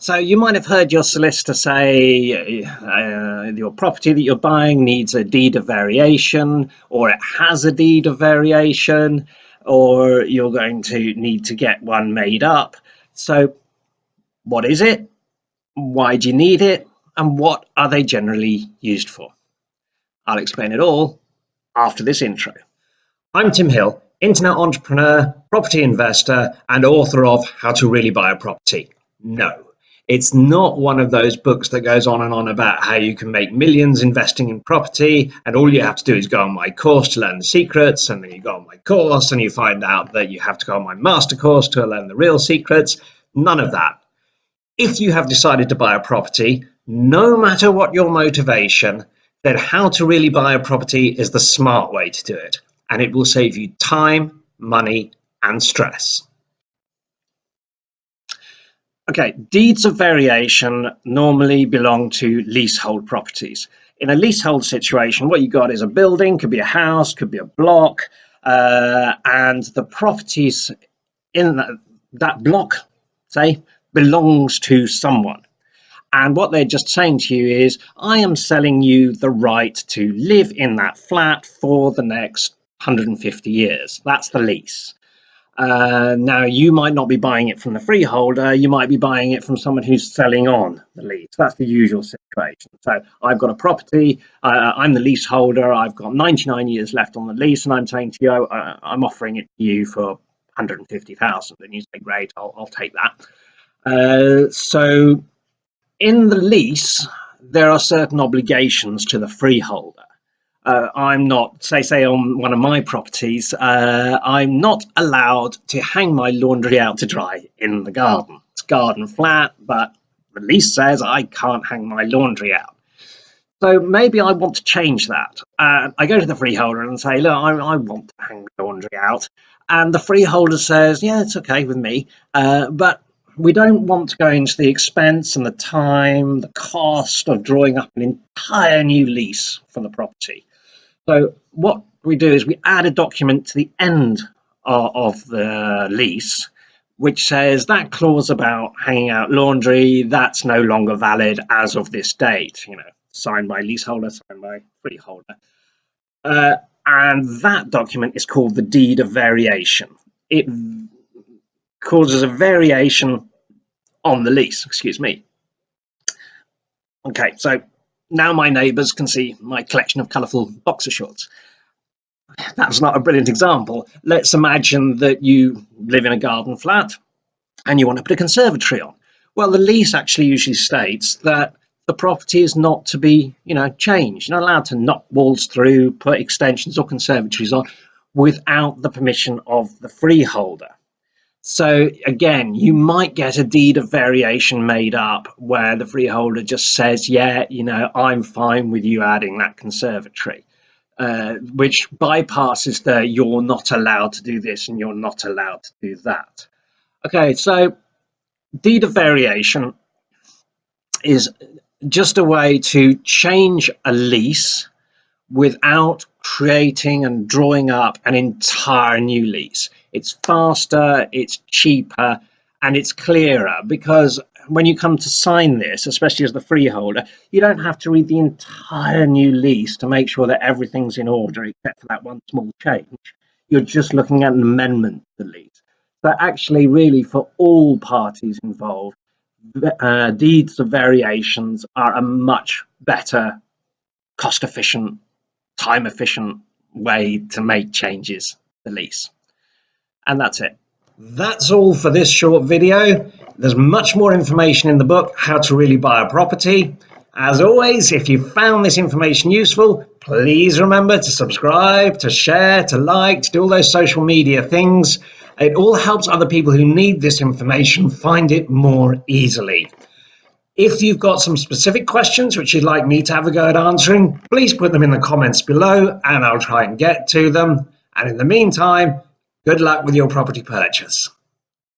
So you might have heard your solicitor say your property that you're buying needs a deed of variation, or it has a deed of variation, or you're going to need to get one made up. So what is it? Why do you need it? And what are they generally used for? I'll explain it all after this intro. I'm Tim Hill, internet entrepreneur, property investor, and author of How to Really Buy a Property. No. It's not one of those books that goes on and on about how you can make millions investing in property, and all you have to do is go on my course to learn the secrets, and then you go on my course and you find out that you have to go on my master course to learn the real secrets. None of that. If you have decided to buy a property, no matter what your motivation, then How to Really Buy a Property is the smart way to do it, and it will save you time, money, and stress. Okay, deeds of variation normally belong to leasehold properties. In a leasehold situation, what you got is a building, could be a house, could be a block, and the properties in that block, say, belongs to someone. And what they're just saying to you is, I am selling you the right to live in that flat for the next 150 years. That's the lease. Now, you might not be buying it from the freeholder, you might be buying it from someone who's selling on the lease. That's the usual situation. So I've got a property, I'm the leaseholder, I've got 99 years left on the lease, and I'm saying to you, I'm offering it to you for 150,000. And you say, great, I'll take that. So in the lease, there are certain obligations to the freeholder. I'm not, say on one of my properties, I'm not allowed to hang my laundry out to dry in the garden. It's garden flat, but the lease says I can't hang my laundry out. So maybe I want to change that. I go to the freeholder and say, look, I want to hang my laundry out. And the freeholder says, yeah, it's okay with me, but we don't want to go into the expense and the time, the cost of drawing up an entire new lease for the property. So what we do is we add a document to the end of the lease, which says that clause about hanging out laundry, that's no longer valid as of this date, signed by leaseholder, signed by freeholder. And that document is called the deed of variation. It causes a variation on the lease, excuse me. Okay, so now my neighbours can see my collection of colourful boxer shorts. That's not a brilliant example. Let's imagine that you live in a garden flat and you want to put a conservatory on. Well, the lease actually usually states that the property is not to be, changed. You're not allowed to knock walls through, put extensions or conservatories on without the permission of the freeholder. So again, you might get a deed of variation made up where the freeholder just says, yeah, I'm fine with you adding that conservatory, which bypasses the you're not allowed to do this and you're not allowed to do that. Okay, so deed of variation is just a way to change a lease without creating and drawing up an entire new lease. It's faster, it's cheaper, and it's clearer, because when you come to sign this, especially as the freeholder, you don't have to read the entire new lease to make sure that everything's in order except for that one small change. You're just looking at an amendment to the lease. But actually, really, for all parties involved, deeds of variations are a much better, cost-efficient, time-efficient way to make changes to the lease. And that's it. That's all for this short video. There's much more information in the book, How to Really Buy a Property. As always, if you found this information useful, please remember to subscribe, to share, to like, to do all those social media things. It all helps other people who need this information find it more easily. If you've got some specific questions which you'd like me to have a go at answering, please put them in the comments below and I'll try and get to them. And in the meantime, good luck with your property purchase.